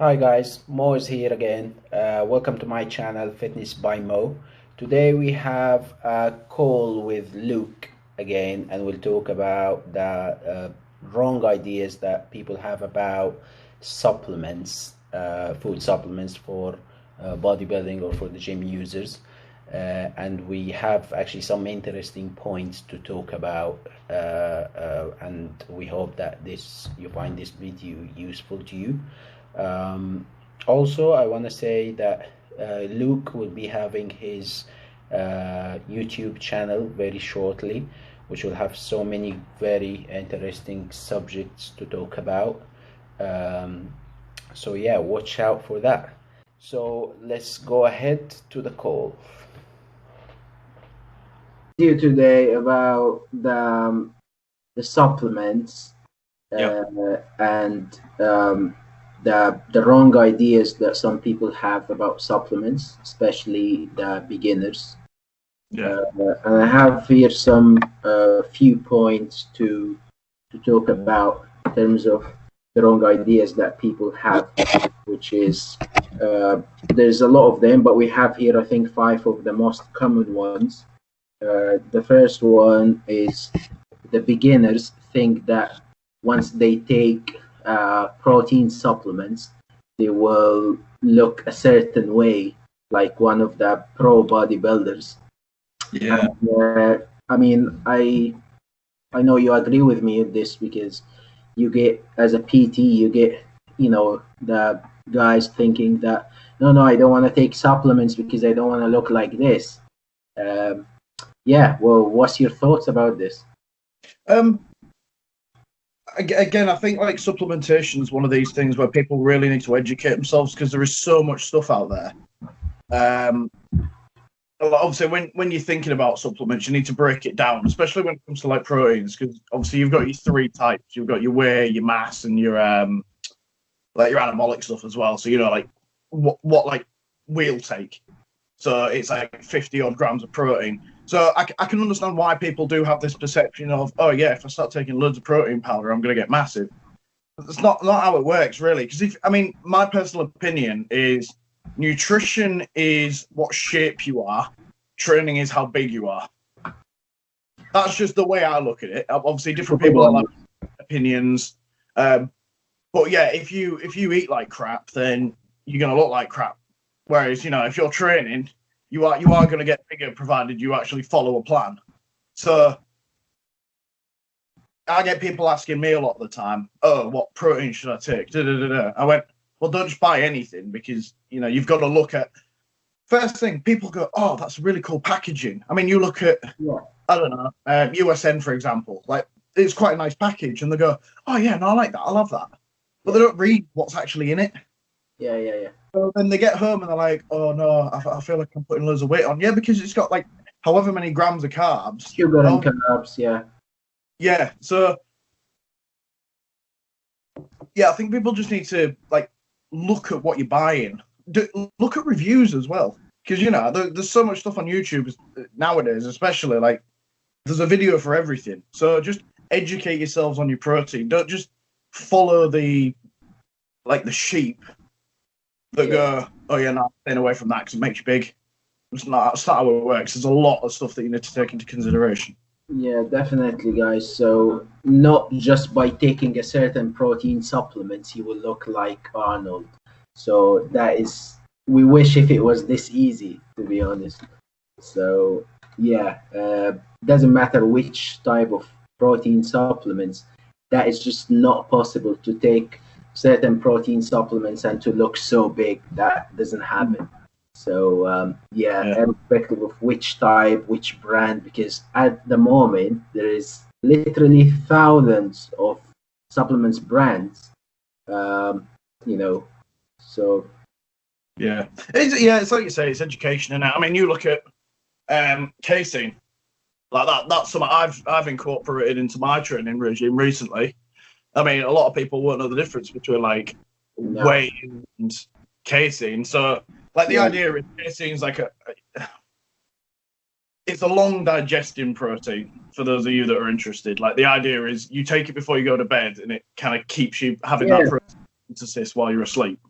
Hi guys, Mo is here again. Welcome to my channel, Fitness by Mo. Today we have a call with Luke again, and we'll talk about the wrong ideas that people have about supplements, food supplements for bodybuilding or for the gym users. And we have actually some interesting points to talk about, and we hope that you find this video useful to you. Also, I want to say that Luke will be having his YouTube channel very shortly, which will have so many very interesting subjects to talk about. So yeah, watch out for that. So let's go ahead to the call. You today about the supplements Yeah. and the wrong ideas that some people have about supplements, especially the beginners. Yeah. And I have here some few points to talk about in terms of the wrong ideas that people have, which is there's a lot of them, but we have here I think 5 of the most common ones. The first one is the beginners think that once they take protein supplements, they will look a certain way, like one of the pro bodybuilders. Yeah. And, I mean, I know you agree with me with this because you get, as a PT, you get, the guys thinking that, no, I don't want to take supplements because I don't want to look like this. Yeah, well, what's your thoughts about this? Again, I think like supplementation is one of these things where people really need to educate themselves because there is so much stuff out there. Obviously, when you're thinking about supplements, you need to break it down, especially when it comes to like proteins, because obviously you've got your 3 types. You've got your whey, your mass, and your like your anabolic stuff as well. So like what like we'll take. So it's like 50 odd grams of protein. So I can understand why people do have this perception of, oh yeah, if I start taking loads of protein powder, I'm going to get massive. But that's not how it works, really. Because my personal opinion is nutrition is what shape you are. Training is how big you are. That's just the way I look at it. Obviously, different people have opinions. But yeah, if you eat like crap, then you're going to look like crap. Whereas, if you're training, you are going to get bigger provided you actually follow a plan. So I get people asking me a lot of the time, oh, what protein should I take? I went, well, don't just buy anything because, you've got to look at, first thing, people go, oh, that's really cool packaging. I mean, you look at, I don't know, USN, for example, like it's quite a nice package. And they go, oh, yeah, no, I like that. I love that. But they don't read what's actually in it. Yeah. So then they get home and they're like, oh no, I feel like I'm putting loads of weight on. Yeah, because it's got like however many grams of carbs. Sugar and carbs, yeah. Yeah, so yeah, I think people just need to like look at what you're buying. Look at reviews as well. Because, there's so much stuff on YouTube nowadays, especially like there's a video for everything. So just educate yourselves on your protein. Don't just follow the sheep that go, oh yeah, no, staying away from that because it makes you big. It's not how it works. There's a lot of stuff that you need to take into consideration. Yeah, definitely, guys. So not just by taking a certain protein supplements, you will look like Arnold. So we wish if it was this easy, to be honest. So yeah, doesn't matter which type of protein supplements, that is just not possible to take certain protein supplements and to look so big. That doesn't happen. So irrespective of which type, which brand, because at the moment there is literally thousands of supplements brands. So yeah, it's like you say, it's education. And I mean, you look at casein, like that. That's something I've incorporated into my training regime recently. I mean, a lot of people won't know the difference between like whey and casein. So, like the idea is casein's like it's a long digesting protein. For those of you that are interested, like the idea is you take it before you go to bed, and it kind of keeps you having that synthesis while you're asleep.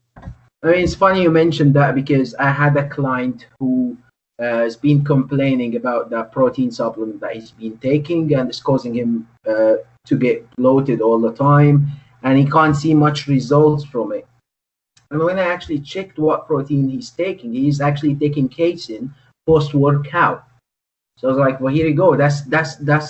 I mean, it's funny you mentioned that because I had a client who has been complaining about the protein supplement that he's been taking, and it's causing him to get bloated all the time, and he can't see much results from it. And when I actually checked what protein he's taking, he's actually taking casein post-workout. So I was like, well, here you go. That's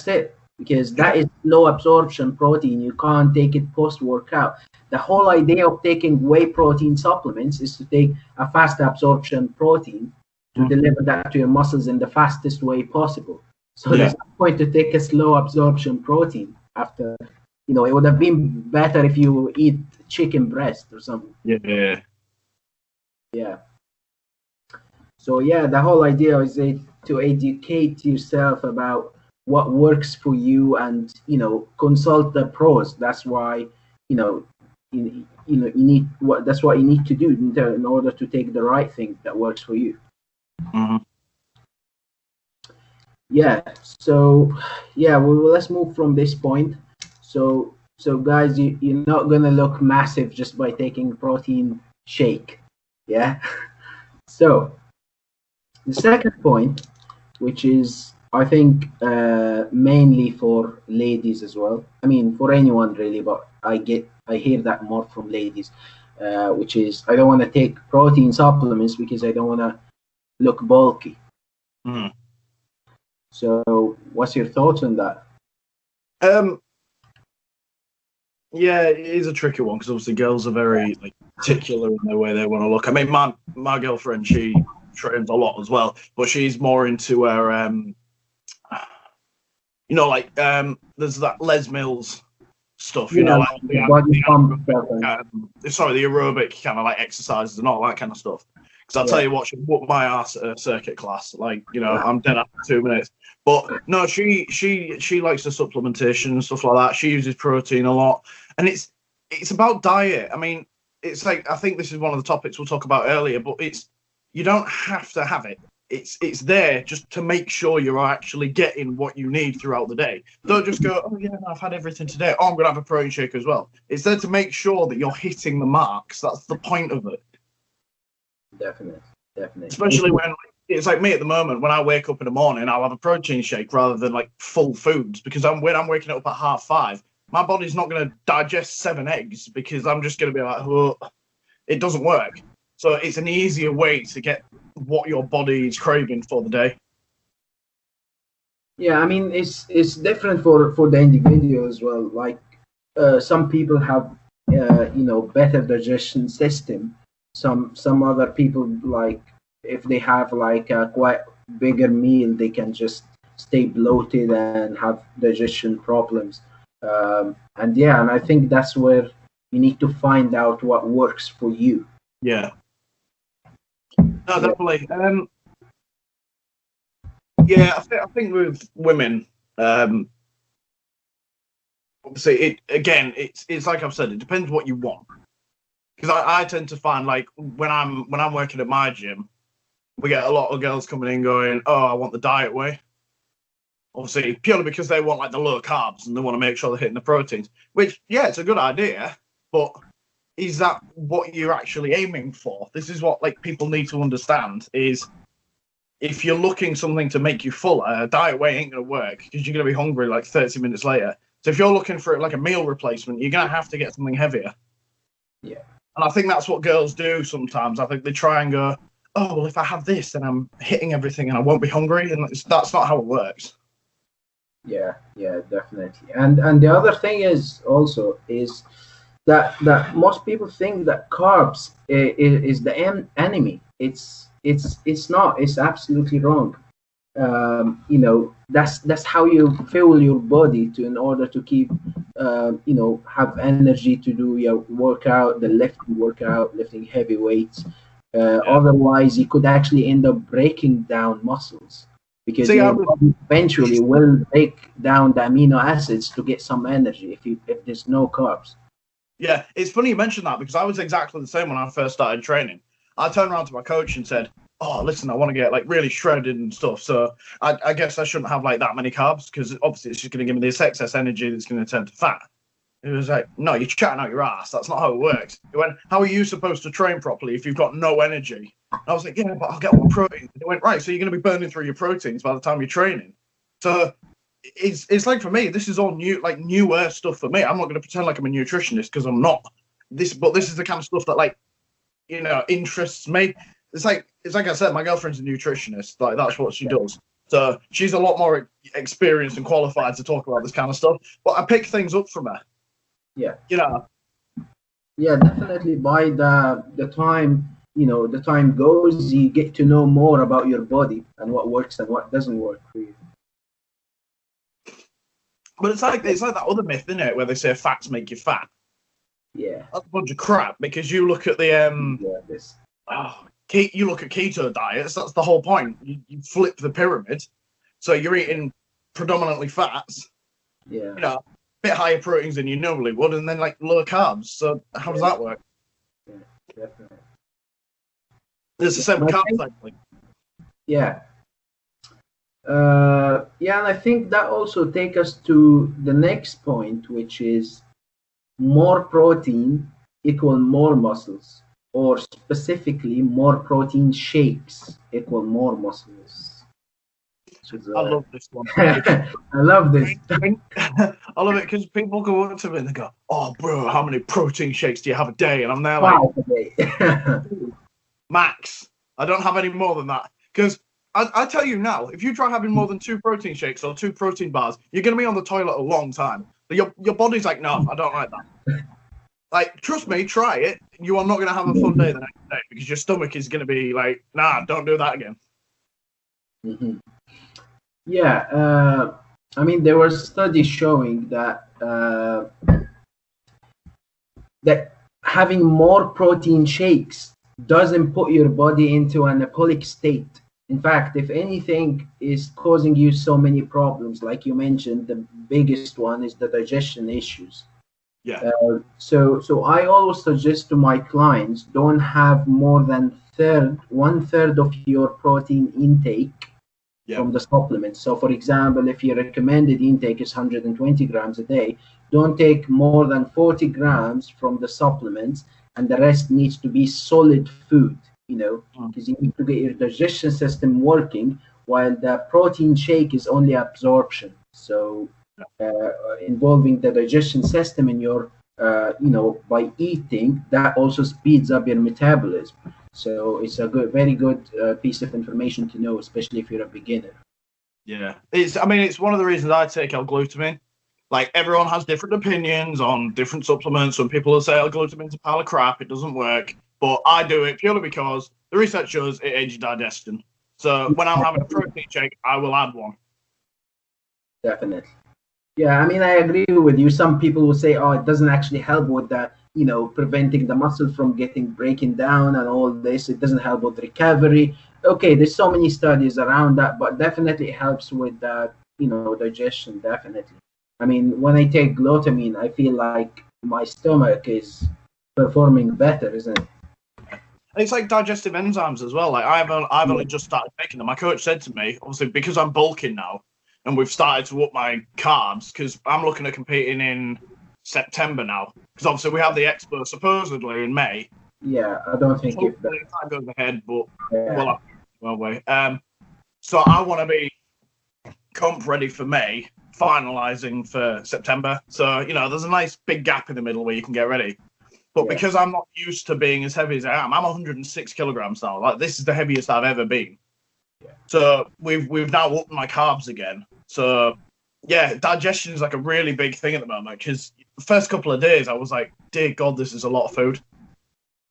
it. Because that is low absorption protein. You can't take it post-workout. The whole idea of taking whey protein supplements is to take a fast absorption protein to deliver that to your muscles in the fastest way possible. So there's no point to take a slow absorption protein after, it would have been better if you eat chicken breast or something. Yeah. So the whole idea is to educate yourself about what works for you, and consult the pros. That's why you need that's what you need to do in order to take the right thing that works for you. So let's move from this point. So guys, you're not gonna look massive just by taking protein shake. So the second point, which is I think mainly for ladies as well. I mean, for anyone really, but I hear that more from ladies, which is I don't want to take protein supplements because I don't want to look bulky. So, what's your thoughts on that? Yeah, it is a tricky one because obviously girls are very particular in the way they want to look. I mean, my girlfriend, she trains a lot as well, but she's more into her there's that Les Mills stuff, the aerobic kind of exercises and all that kind of stuff. Because I'll tell you what, she whooped my ass at a circuit class. I'm dead after 2 minutes. But no, she likes the supplementation and stuff like that. She uses protein a lot, and it's about diet. I mean, it's I think this is one of the topics we'll talk about earlier, but you don't have to have it. It's there just to make sure you're actually getting what you need throughout the day. Don't just go, oh yeah, I've had everything today. Oh, I'm gonna have a protein shake as well. It's there to make sure that you're hitting the marks. That's the point of it. Definitely. Especially when it's like me at the moment. When I wake up in the morning, I'll have a protein shake rather than full foods, because when I'm waking up at 5:30, my body's not going to digest 7 eggs because I'm just going to be like, oh, it doesn't work. So it's an easier way to get what your body is craving for the day. Yeah, I mean, it's different for the individual as well. Some people have better digestion system. Some other people, if they have a quite bigger meal, they can just stay bloated and have digestion problems. And I think that's where you need to find out what works for you. Yeah. No, definitely. I think with women, obviously, it's like I've said, it depends what you want. Because I tend to find when I'm working at my gym, we get a lot of girls coming in going, oh, I want the diet way. Obviously, purely because they want the low carbs and they want to make sure they're hitting the proteins. Which, yeah, it's a good idea, but is that what you're actually aiming for? This is what people need to understand is if you're looking something to make you fuller, a diet way ain't going to work because you're going to be hungry 30 minutes later. So if you're looking for a meal replacement, you're going to have to get something heavier. Yeah. And I think that's what girls do sometimes. I think they try and go, oh, well, if I have this, then I'm hitting everything and I won't be hungry. And that's not how it works. Yeah, definitely. And the other thing is that most people think that carbs is the enemy. It's not. It's absolutely wrong. That's how you fuel your body in order to keep have energy to do your workout, the lifting heavy weights. Otherwise you could actually end up breaking down muscles because your body eventually will break down the amino acids to get some energy if there's no carbs. Yeah, it's funny you mentioned that because I was exactly the same when I first started training. I turned around to my coach and said, oh, listen, I want to get really shredded and stuff. So I guess I shouldn't have that many carbs because obviously it's just going to give me this excess energy that's going to turn to fat. He was like, no, you're chatting out your ass. That's not how it works. He went, how are you supposed to train properly if you've got no energy? And I was like, yeah, but I'll get all the protein. And he went, right, so you're going to be burning through your proteins by the time you're training. So it's like, for me, this is all new, like newer stuff for me. I'm not going to pretend like I'm a nutritionist because I'm not. But this is the kind of stuff that, like, you know, interests me. It's like I said, my girlfriend's a nutritionist. Like, that's what she does. So she's a lot more experienced and qualified to talk about this kind of stuff. But I pick things up from her. Yeah. You know. Yeah, definitely. By the time, you know, the time goes, you get to know more about your body and what works and what doesn't work for you. But it's like that other myth, isn't it, where they say fats make you fat. Yeah. That's a bunch of crap, because you look at the you look at keto diets. That's the whole point. You flip the pyramid, so you're eating predominantly fats. Yeah. You know, a bit higher proteins than you normally would, and then like lower carbs. So how does that work? Yeah, definitely. It's the same with carb cycling. Yeah. Yeah, and I think that also takes us to the next point, which is more protein equal more muscles, or specifically more protein shakes equal more muscles. I love this one. I love this. I love it because people go up to me and they go, "Oh, bro, how many protein shakes do you have a day?" And I'm there like, max. I don't have any more than that, because I tell you now, if you try having more than 2 protein shakes or 2 protein bars, you're going to be on the toilet a long time. Your body's like, no, I don't like that. Like, trust me, try it. You are not going to have a fun day the next day, because your stomach is going to be like, nah, don't do that again. Mm-hmm. Yeah, I mean, there were studies showing that that having more protein shakes doesn't put your body into an anabolic state. In fact, if anything is causing you so many problems, like you mentioned, the biggest one is the digestion issues. Yeah. So I always suggest to my clients, don't have more than 1/3 of your protein intake from the supplements. So for example, if your recommended intake is 120 grams a day, don't take more than 40 grams from the supplements, and the rest needs to be solid food, you know, because you need to get your digestion system working, while the protein shake is only absorption. So involving the digestion system in your, you know, by eating, that also speeds up your metabolism. So it's a very good piece of information to know, especially if you're a beginner. Yeah, it's one of the reasons I take L-glutamine. Like, everyone has different opinions on different supplements. Some people will say L-glutamine's a pile of crap, it doesn't work. But I do it purely because the research shows it aids your digestion. So when I'm having a protein shake, I will add one. Definitely. Yeah, I mean, I agree with you. Some people will say, oh, it doesn't actually help with that, you know, preventing the muscle from breaking down and all this. It doesn't help with recovery. Okay, there's so many studies around that, but definitely it helps with that, you know, digestion, definitely. I mean, when I take glutamine, I feel like my stomach is performing better, isn't it? It's like digestive enzymes as well. Like, I've only just started taking them. My coach said to me, obviously, because I'm bulking now, and we've started to up my carbs, because I'm looking at competing in September now. Because obviously we have the expo supposedly in May. Yeah, I don't think if that goes ahead, but well, wait. So I want to be comp ready for May, finalizing for September. So, you know, there's a nice big gap in the middle where you can get ready. But because I'm not used to being as heavy as I am, I'm 106 kilograms now. Like, this is the heaviest I've ever been. Yeah. So we've now upped my carbs again. So yeah, digestion is like a really big thing at the moment, because the first couple of days I was like, dear God, this is a lot of food.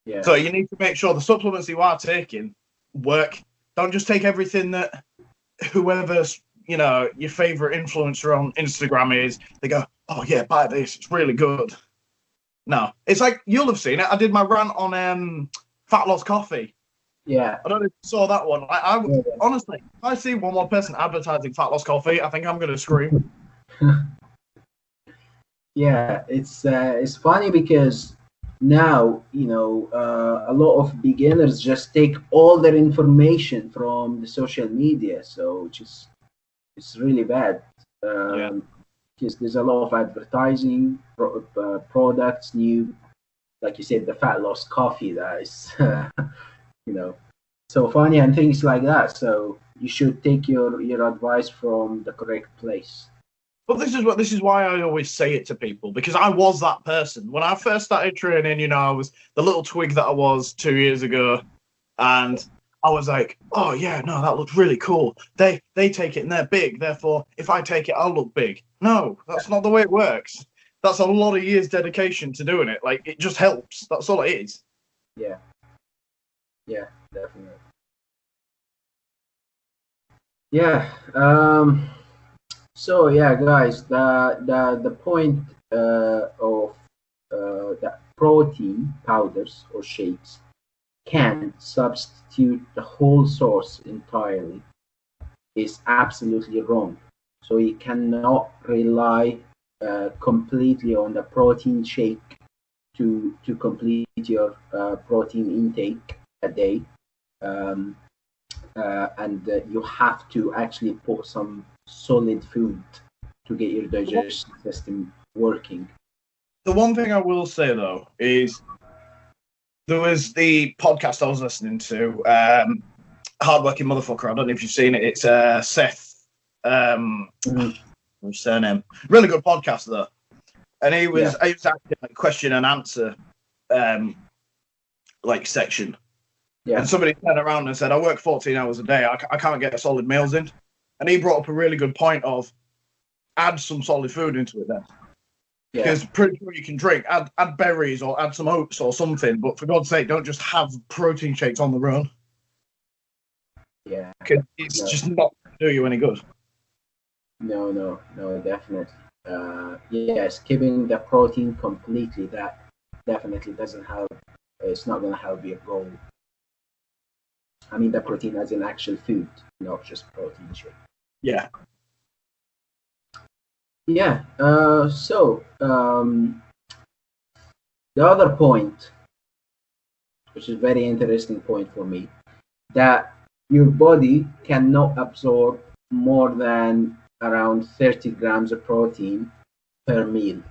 Yeah. So you need to make sure the supplements you are taking work. Don't just take everything that whoever's, you know, your favorite influencer on Instagram is. They go, oh yeah, buy this, it's really good. No, it's like, you'll have seen it. I did my rant on fat loss coffee. Yeah. I don't know if you saw that one. Honestly, if I see one more person advertising fat loss coffee, I think I'm going to scream. Yeah, it's funny because now, you know, a lot of beginners just take all their information from the social media, so it's really bad. because there's a lot of advertising, products, new, like you said, the fat loss coffee that is, so funny and things like that. So you should take your advice from the correct place. But this is why I always say it to people, because I was that person when I first started training. I was the little twig that I was 2 years ago, and I was like, oh yeah, no, that looks really cool. They take it and they're big, therefore if I take it, I'll look big. No, that's not the way it works. That's a lot of years dedication to doing it. Like, it just helps. That's all it is. Yeah, definitely. Yeah. So yeah, guys, the point of that protein powders or shakes can substitute the whole source entirely is absolutely wrong. So you cannot rely completely on the protein shake to complete your protein intake a day, and you have to actually put some solid food to get your digestion system working. The one thing I will say though is there was the podcast I was listening to, Hardworking Motherfucker. I don't know if you've seen it. It's Seth, what's their name? Really good podcast though. And he was acting like question and answer like section. Yeah. And somebody turned around and said, I work 14 hours a day. I can't get solid meals in. And he brought up a really good point of add some solid food into it then. Yeah. Because pretty sure you can drink, add berries or add some oats or something. But for God's sake, don't just have protein shakes on the run. Yeah. Because it's just not going to do you any good. No, definitely. Skipping the protein completely, that definitely doesn't help. It's not going to help your goal. I mean, the protein as an actual food, not just protein shake. Yeah. Yeah. So the other point, which is a very interesting point for me, that your body cannot absorb more than around 30 grams of protein per meal.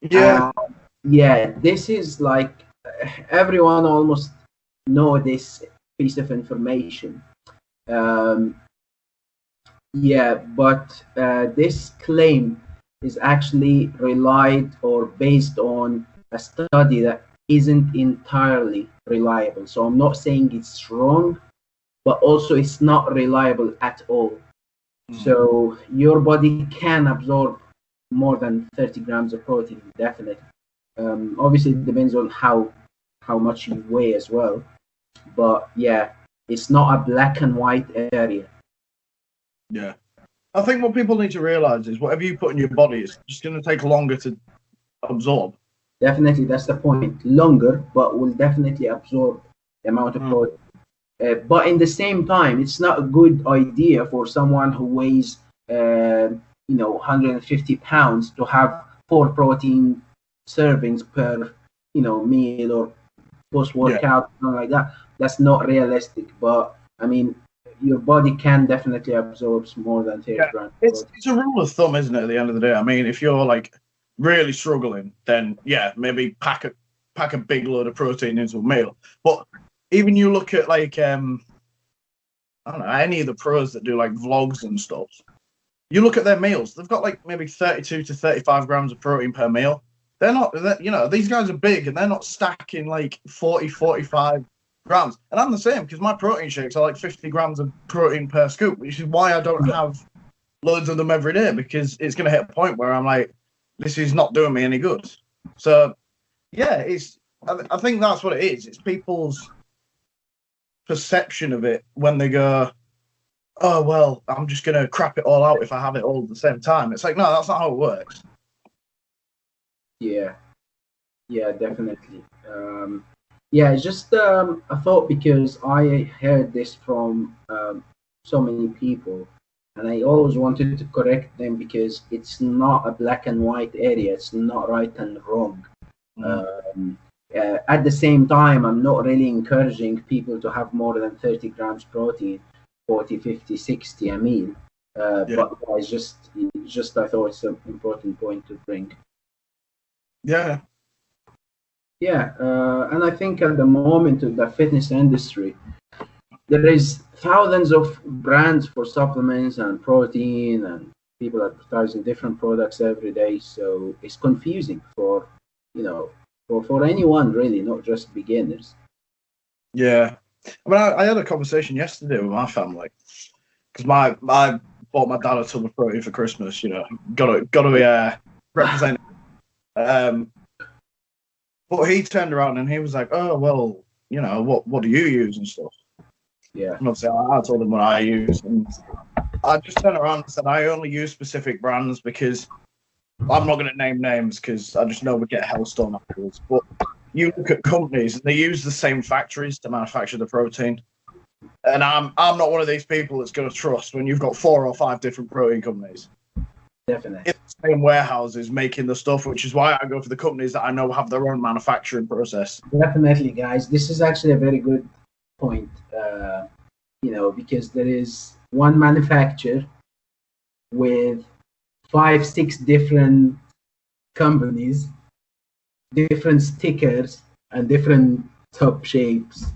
Yeah. This is like everyone almost know this piece of information. But this claim is actually relied or based on a study that isn't entirely reliable. So I'm not saying it's wrong, but also it's not reliable at all. So your body can absorb more than 30 grams of protein, definitely. Obviously, it depends on how much you weigh as well. But yeah, it's not a black and white area. Yeah. I think what people need to realize is whatever you put in your body is just going to take longer to absorb. Definitely, that's the point. Longer, but will definitely absorb the amount of protein. But in the same time, it's not a good idea for someone who weighs, 150 pounds to have 4 protein servings per, meal or post-workout, something like that. That's not realistic. But I mean, your body can definitely absorb more than 30 grams. It's a rule of thumb, isn't it? At the end of the day, I mean, if you're like really struggling, then maybe pack a big load of protein into a meal. But even you look at like I don't know, any of the pros that do like vlogs and stuff. You look at their meals; they've got like maybe 32 to 35 grams of protein per meal. They're not, these guys are big and they're not stacking like 40, 45 grams. And I'm the same because my protein shakes are like 50 grams of protein per scoop, which is why I don't have loads of them every day, because it's going to hit a point where I'm like, this is not doing me any good. So, yeah, I think that's what it is. It's people's perception of it when they go, oh, well, I'm just going to crap it all out if I have it all at the same time. It's like, no, that's not how it works. Yeah, definitely. It's just a thought, because I heard this from so many people, and I always wanted to correct them because it's not a black and white area. It's not right and wrong. At the same time, I'm not really encouraging people to have more than 30 grams protein, 40, 50, 60 a meal. But it's just I thought it's an important point to bring. Yeah. Yeah, and I think at the moment in the fitness industry, there is thousands of brands for supplements and protein, and people advertising different products every day. So it's confusing for for anyone really, not just beginners. Yeah. I mean, I had a conversation yesterday with my family because I bought my dad a tub of protein for Christmas. You know, got to be represented. But he turned around and he was like, "Oh well, you know, what do you use and stuff?" Yeah, And obviously, I told him what I use, and I just turned around and said, "I only use specific brands because I'm not going to name names because I just know we get hellstorm afterwards." But you look at companies and they use the same factories to manufacture the protein, and I'm not one of these people that's going to trust when you've got 4 or 5 different protein companies. definitely. In the same warehouses making the stuff, which is why I go for the companies that I know have their own manufacturing process. Definitely, guys. This is actually a very good point. Because there is one manufacturer with 5, 6 different companies, different stickers, and different top shapes,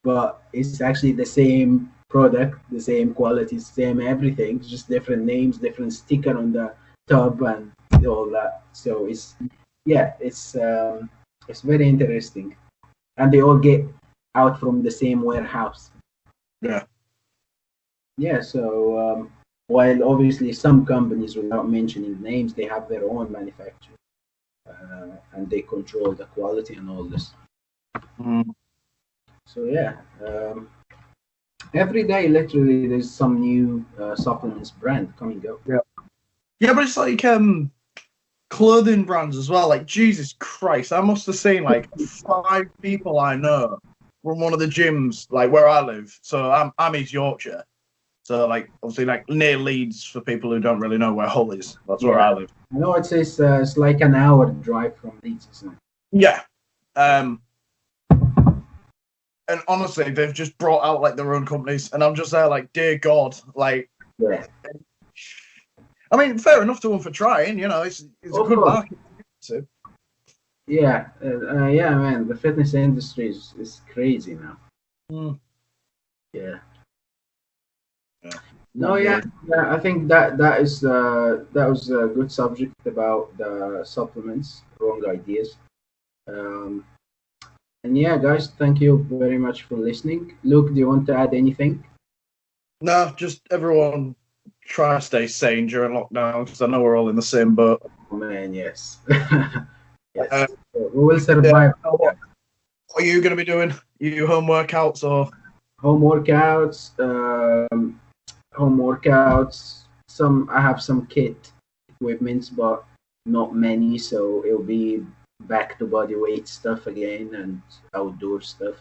but it's actually the same product, the same quality, same everything, just different names, different sticker on the top, and all that. So it's very interesting, and they all get out from the same warehouse. Yeah. Yeah, so while obviously some companies, without mentioning names, they have their own manufacturer, and they control the quality and all this. So yeah, every day literally there's some new supplements brand coming up. Yeah, but it's like clothing brands as well. Like, Jesus Christ, I must have seen like 5 people I know from one of the gyms, like where I live. So I'm East Yorkshire. So like obviously like near Leeds for people who don't really know where Hull is. That's where I live. I know it's like an hour drive from Leeds, isn't it? Yeah. And honestly, they've just brought out like their own companies, and I'm just there like, dear God, like. Yeah. I mean, fair enough to them for trying. You know, it's a good market to. Yeah, yeah, man. The fitness industry is crazy now. Yeah. No, yeah. I think that was a good subject about the supplements, wrong ideas. And yeah, guys, thank you very much for listening. Luke, do you want to add anything? No, just everyone try to stay sane during lockdown because I know we're all in the same boat. Oh, man, yes. Yes. We will survive. Yeah. What are you going to be doing? You home workouts or? Home workouts. I have some kit equipments, but not many, so it'll be back to body weight stuff again and outdoor stuff.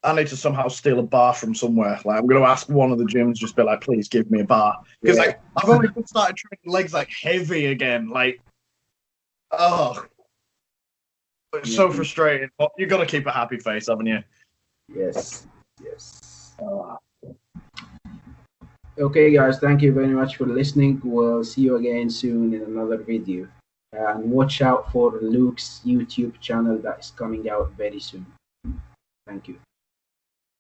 I need to somehow steal a bar from somewhere. Like, I'm going to ask one of the gyms, just be like, please give me a bar. Because like, I've only started training legs like heavy again. Like, oh, it's so frustrating. But you've got to keep a happy face, haven't you? Yes. Okay, guys, thank you very much for listening. We'll see you again soon in another video. And watch out for Luke's YouTube channel that is coming out very soon. Thank you.